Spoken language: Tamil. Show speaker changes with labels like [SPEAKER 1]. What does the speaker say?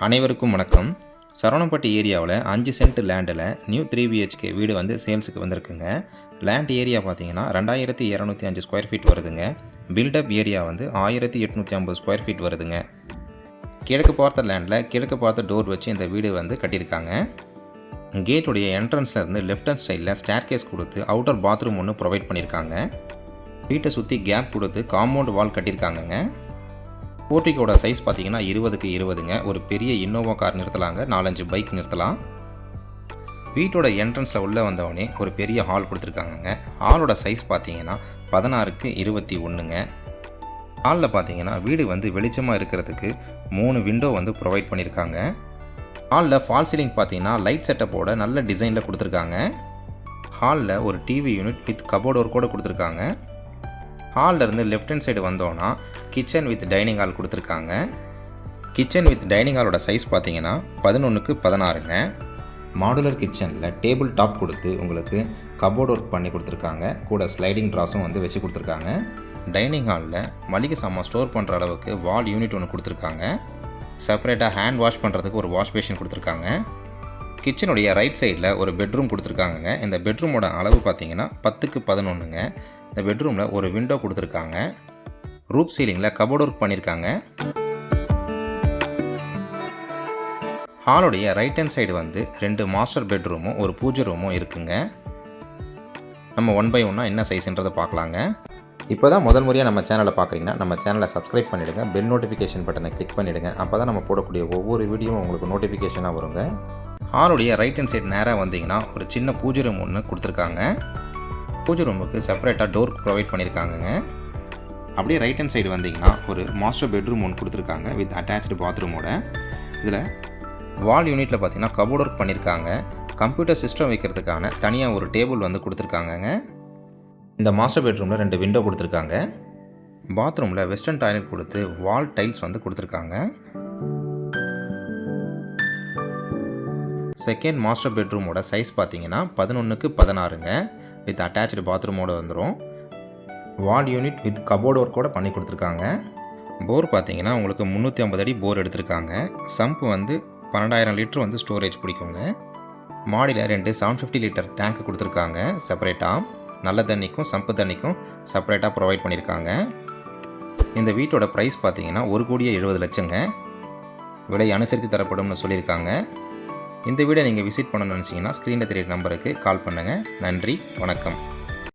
[SPEAKER 1] அனைவருக்கும் வணக்கம். சரவணம்பட்டி ஏரியாவில் 5 சென்ட் லேண்டில் நியூ 3 BHK வீடு வந்து சேல்ஸுக்கு வந்திருக்குங்க. லேண்ட் ஏரியா பார்த்தீங்கன்னா 2205 ஸ்கொயர் ஃபீட் வருதுங்க. பில்டப் ஏரியா வந்து 1850 ஸ்கொயர் ஃபீட் வருதுங்க. கிழக்கு பார்த்த லேண்டில் கிழக்கு பார்த்த டோர் வச்சு இந்த வீடு வந்து கட்டியிருக்காங்க. கேட்டுடைய என்ட்ரன்ஸ்லேருந்து லெஃப்ட் ஹேண்ட் சைடில் ஸ்டேர் கேஸ் கொடுத்து அவுட்டர் பாத்ரூம் ஒன்று ப்ரொவைட் பண்ணியிருக்காங்க. வீட்டை சுற்றி கேப் கொடுத்து காம்பவுண்ட் வால் கட்டியிருக்காங்கங்க. போர்ட்டிக்கோட சைஸ் பார்த்தீங்கன்னா 20க்கு 20ங்க. ஒரு பெரிய இன்னோவா கார் நிறுத்தலாங்க, 4-5 பைக் நிறுத்தலாம். வீட்டோட என்ட்ரன்ஸில் உள்ளே வந்தவொடனே ஒரு பெரிய ஹால் கொடுத்துருக்காங்கங்க. ஹாலோட சைஸ் பார்த்தீங்கன்னா 16க்கு 21ங்க. ஹாலில் பார்த்தீங்கன்னா வீடு வந்து வெளிச்சமாக இருக்கிறதுக்கு 3 விண்டோ வந்து ப்ரொவைட் பண்ணியிருக்காங்க. ஹாலில் ஃபால் சீலிங் பார்த்தீங்கன்னா லைட் செட்டப்போட நல்ல டிசைனில் கொடுத்துருக்காங்க. ஹாலில் ஒரு TV unit with cupboard work கூட கொடுத்துருக்காங்க. ஹாலில் இருந்து லெஃப்ட் ஹேண்ட் சைடு வந்தோன்னா கிச்சன் வித் டைனிங் ஹால் கொடுத்துருக்காங்க. கிச்சன் வித் டைனிங் ஹாலோட சைஸ் பார்த்தீங்கன்னா 11க்கு 16ங்க. மாடுலர் கிச்சனில் டேபிள் டாப் கொடுத்து உங்களுக்கு கபோர்ட் ஒர்க் பண்ணி கொடுத்துருக்காங்க. கூட ஸ்லைடிங் ட்ராஸும் வந்து வச்சு கொடுத்துருக்காங்க. டைனிங் ஹாலில் மளிகை சாமான் ஸ்டோர் பண்ணுற அளவுக்கு வால் யூனிட் ஒன்று கொடுத்துருக்காங்க. செப்பரேட்டாக ஹேண்ட் வாஷ் பண்ணுறதுக்கு ஒரு வாஷ் பேஷன் கொடுத்துருக்காங்க. கிச்சனுடைய ரைட் சைடில் ஒரு பெட்ரூம் கொடுத்துருக்காங்க. இந்த பெட்ரூமோட அளவு பார்த்தீங்கன்னா 10க்கு 11ங்க. இந்த பெட்ரூமில் ஒரு விண்டோ கொடுத்துருக்காங்க. ரூப் சீலிங்கில் கபோர்ட் ஒர்க் பண்ணியிருக்காங்க. ஹாலுடைய ரைட் ஹேண்ட் சைடு வந்து 2 மாஸ்டர் பெட்ரூமும் ஒரு பூஜை ரூமும் இருக்குங்க. நம்ம 1 by 1 என்ன சைஸ்ன்றதை பார்க்கலாங்க. இப்போ தான் முதல் முறையாக நம்ம சேனலை பார்க்குறீங்கன்னா நம்ம சேனலை சப்ஸ்கிரைப் பண்ணிவிடுங்க. பெல் நோட்டிஃபிகேஷன் பட்டனை கிளிக் பண்ணிவிடுங்க. அப்போ தான் நம்ம போடக்கூடிய ஒவ்வொரு வீடியோவும் உங்களுக்கு நோட்டிஃபிகேஷனாக வருங்க. ஹாலுடைய ரைட் ஹேண்ட் சைடு நேராக வந்தீங்கன்னா ஒரு சின்ன பூஜை ரூம் ஒன்று கொடுத்துருக்காங்க. பூஜை ரூமுக்கு செப்பரேட்டாக டோர் ப்ரொவைட் பண்ணியிருக்காங்கங்க. அப்படியே ரைட் ஹேண்ட் சைடு வந்தீங்கன்னா ஒரு மாஸ்டர் பெட்ரூம் ஒன்று கொடுத்துருக்காங்க வித் அட்டாச்டு பாத்ரூமோட. இதில் வால் யூனிட்டில் பார்த்தீங்கன்னா கபோர்ட் ஒர்க் பண்ணியிருக்காங்க. கம்ப்யூட்டர் சிஸ்டம் வைக்கிறதுக்கான தனியாக ஒரு டேபிள் வந்து கொடுத்துருக்காங்கங்க. இந்த மாஸ்டர் பெட்ரூமில் 2 விண்டோ கொடுத்துருக்காங்க. பாத்ரூமில் வெஸ்டர்ன் டாய்லெட் கொடுத்து வால் டைல்ஸ் வந்து கொடுத்துருக்காங்க. செகண்ட் மாஸ்டர் பெட்ரூமோட சைஸ் பார்த்தீங்கன்னா 11க்கு 16ங்க. வித் அட்டாச்டு பாத்ரூமோடு வந்துடும். வால் யூனிட் வித் கபோர்ட் ஒர்க்கோடு பண்ணி கொடுத்துருக்காங்க. போர் பார்த்தீங்கன்னா உங்களுக்கு 350 அடி போர் எடுத்திருக்காங்க. சம்ப் வந்து 12,000 லிட்டர் வந்து ஸ்டோரேஜ் பிடிக்குங்க. மாடியில் 2 750 லிட்டர் டேங்க் கொடுத்துருக்காங்க. செப்பரேட்டாக நல்ல தண்ணிக்கும் சம்பு தண்ணிக்கும் செப்பரேட்டாக ப்ரொவைட் பண்ணியிருக்காங்க. இந்த வீட்டோட ப்ரைஸ் பார்த்தீங்கன்னா 1,70,00,000ங்க. விலை அனுசரித்து தரப்படும்னு சொல்லியிருக்காங்க. இந்த வீடை நீங்கள் விசிட் பண்ணணும்னு நினச்சிங்கன்னா ஸ்க்ரீனில் தெரியுற நம்பருக்கு கால் பண்ணுங்கள். நன்றி, வணக்கம்.